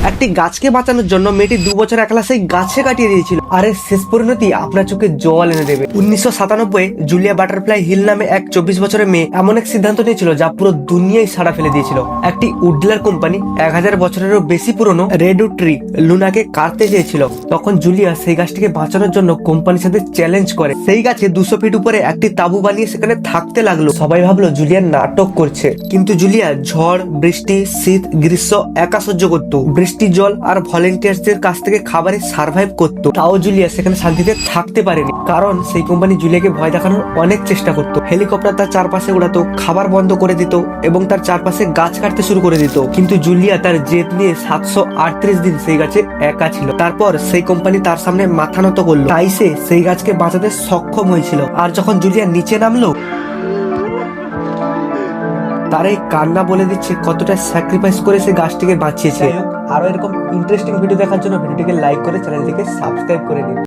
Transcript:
একটি গাছকে বাঁচানোর জন্য মেয়েটি 2 বছর একলা সেই গাছে কাটিয়ে দিয়েছিল, আর এর শেষ পরিণতি আপনার চোখে জল এনে দেবে। 1997 জুলিয়া বাটারফ্লাই হিল নামে এক 24 বছরের মেয়ে এমন এক সিদ্ধান্ত নিয়েছিল যা পুরো দুনিয়ায় সাড়া ফেলে দিয়েছিল। একটি উডলার কোম্পানি 1000 বছরেরও বেশি পুরনো রেডউড ট্রি লুনাকে কাটতে চেয়েছিল। তখন জুলিয়া সেই গাছটিকে বাঁচানোর জন্য কোম্পানির সাথে চ্যালেঞ্জ করে সেই গাছে 200 ফিট উপরে একটি তাঁবু বানিয়ে সেখানে থাকতে লাগলো। সবাই ভাবলো জুলিয়া নাটক করছে, কিন্তু জুলিয়া ঝড়, বৃষ্টি, শীত, গ্রীষ্ম একা সহ্য করত। বৃষ্টি, জল আর ভলেন্টিয়ার্সদের কাছ থেকে খাবারে সার্ভাইভ করত। তাও জুলিয়া সেখানে শান্তিতে থাকতে পারেনি, কারণ সেই কোম্পানি জুলিয়াকে ভয় দেখানোর অনেক চেষ্টা করত। হেলিকপ্টার তার চারপাশে উড়াতো, খাবার বন্ধ করে দিত এবং তার চারপাশে গাছ কাটতে শুরু করে দিত। কিন্তু জুলিয়া তার জেদ নিয়ে 738 দিন সেই গাছে একা ছিল। তারপর সেই কোম্পানি তার সামনে মাথা নত করলো, তাই সে সেই গাছকে বাঁচাতে সক্ষম হয়েছিল। আর যখন জুলিয়া নিচে নামলো, তার এই কান্না বলে দিচ্ছে কতটা স্যাক্রিফাইস করে সে গাছটিকে বাঁচিয়েছে। আরো এরকম ইন্টারেস্টিং ভিডিও দেখার জন্য ভিডিওটিকে লাইক করে চ্যানেলটিকে সাবস্ক্রাইব করে নিন।